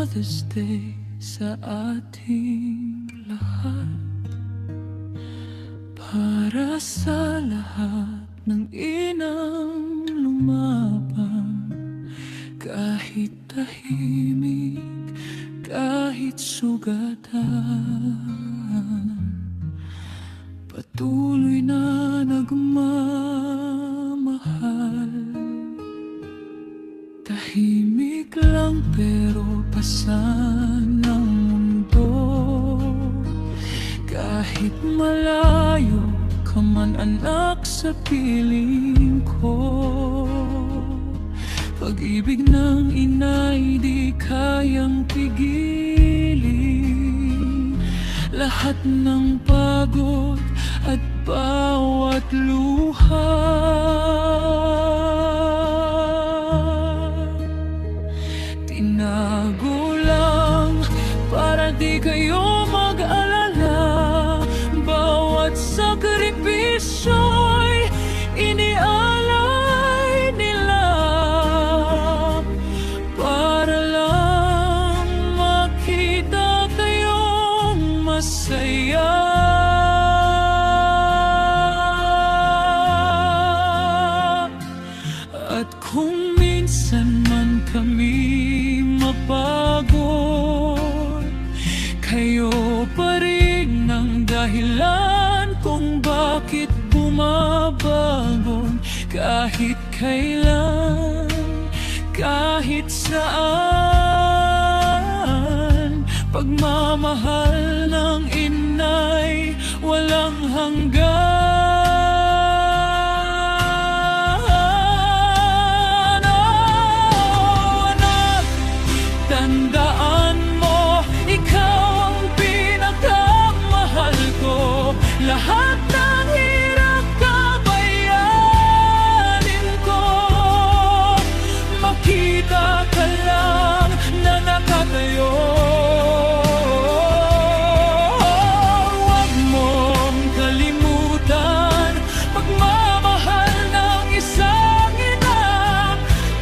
Mother's Day sa ating lahat, para sa lahat ng inang lumaban, kahit tahimik, kahit sugatan, patuloy na nagmamahal. Tahimik lang pero pasan ng mundo, kahit malayo ka man anak sa piling ko. Pag-ibig ng ina'y di kayang pigilin, lahat ng pagod at bawat luha. Tinago lang para di kayo mag-alala, bawat sakripisyo'y inialay nila, para lang makita kayong masaya. At kung minsan man kami mapagod, kayo pa rin ang dahilan kung bakit bumabangon. Kahit kailan, kahit saan, pagmamahal ng inay walang hanggan. Tandaan mo, ikaw ang pinakamahal ko. Lahat ng hirap kabayanin ko. Makita ka lang na nakatayo, huwag mong kalimutan pagmamahal ng isang ina.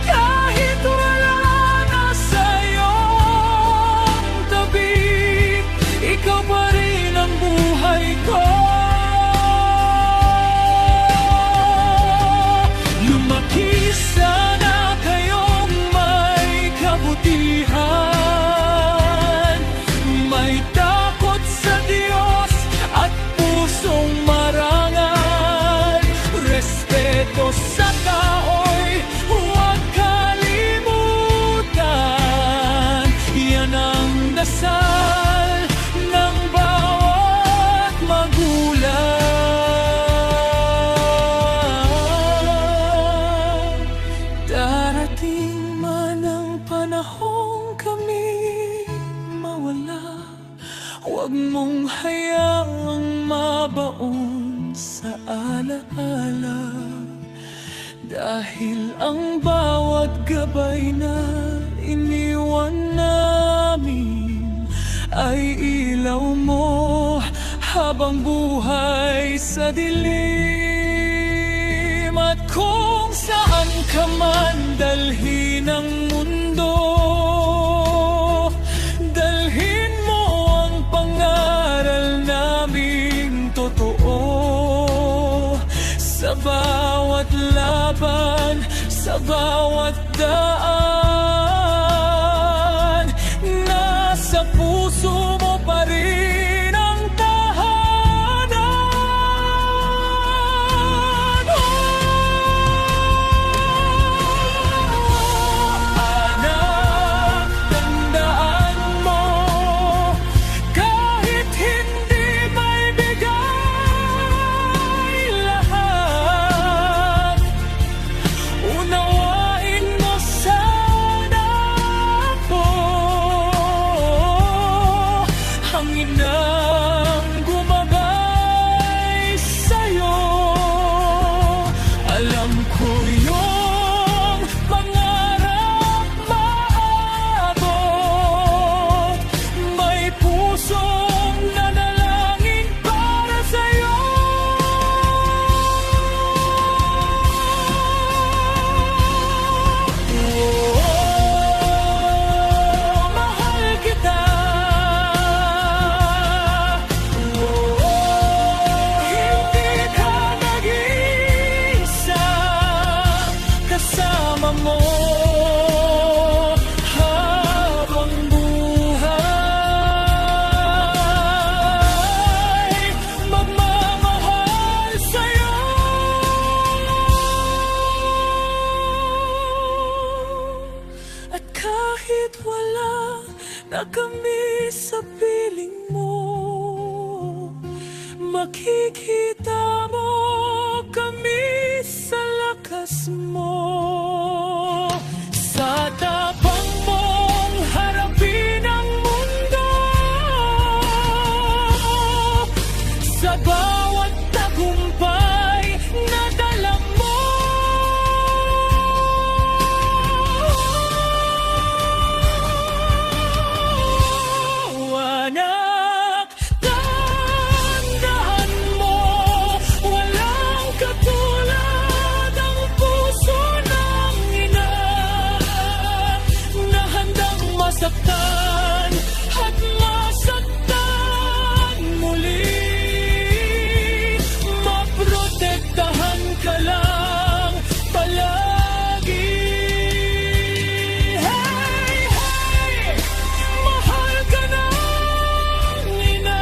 Kahit wala na sa'yong tabi, ikaw pa rin ang buhay ko. Lumaki sana kayong may kabutihan, may takot sa Diyos at pusong marangal. Respeto sa tao'y huwag kalimutan, yan ang dasal ng bawat magulang. Darating man ang panahong kami mawala, huwag mong hayaang mabaon sa alaala. Dahil ang bawat gabay na iniwan namin ay ilaw mo habang buhay sa dilim. At kung saan ka man dalhin ng mundo, dalhin mo ang pangaral naming totoo. Sa bawat laban, sa bawat daan, nasa puso mo pa rin ang tahanan. Anak, tandaan mo, kahit hindi may bigay lahat, unawain mo sana Kahit wala na kami sa piling mo, makikita mo kami sa lakas mo. Sa tapang mong harapin ang mundo, sa bawat tagumpay na dala mo. Anak, tandaan mo, walang katulad ang puso ng ina na handang masaktan at masaktan muli. Maprotektahan ka lang palagi. Hey, hey, mahal ka ng ina.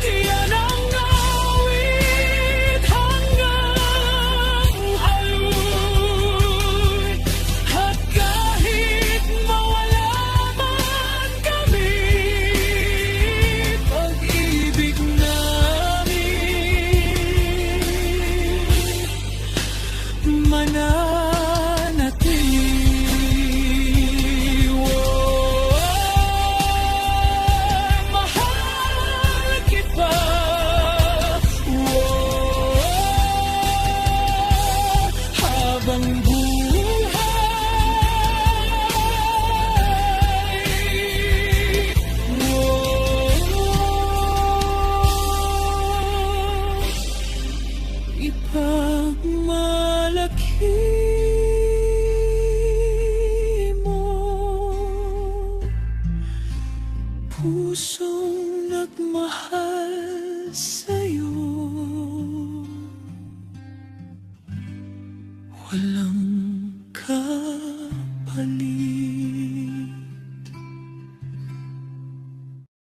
Yan ang awit hanggang alul. At kahit mawala man kami, pag-ibig namin mananatili. Oh, mahal kita. Oh, habang buhay. Oh, ipagmalaki mo, pusong nagmahal sa'yo, walang kapalit.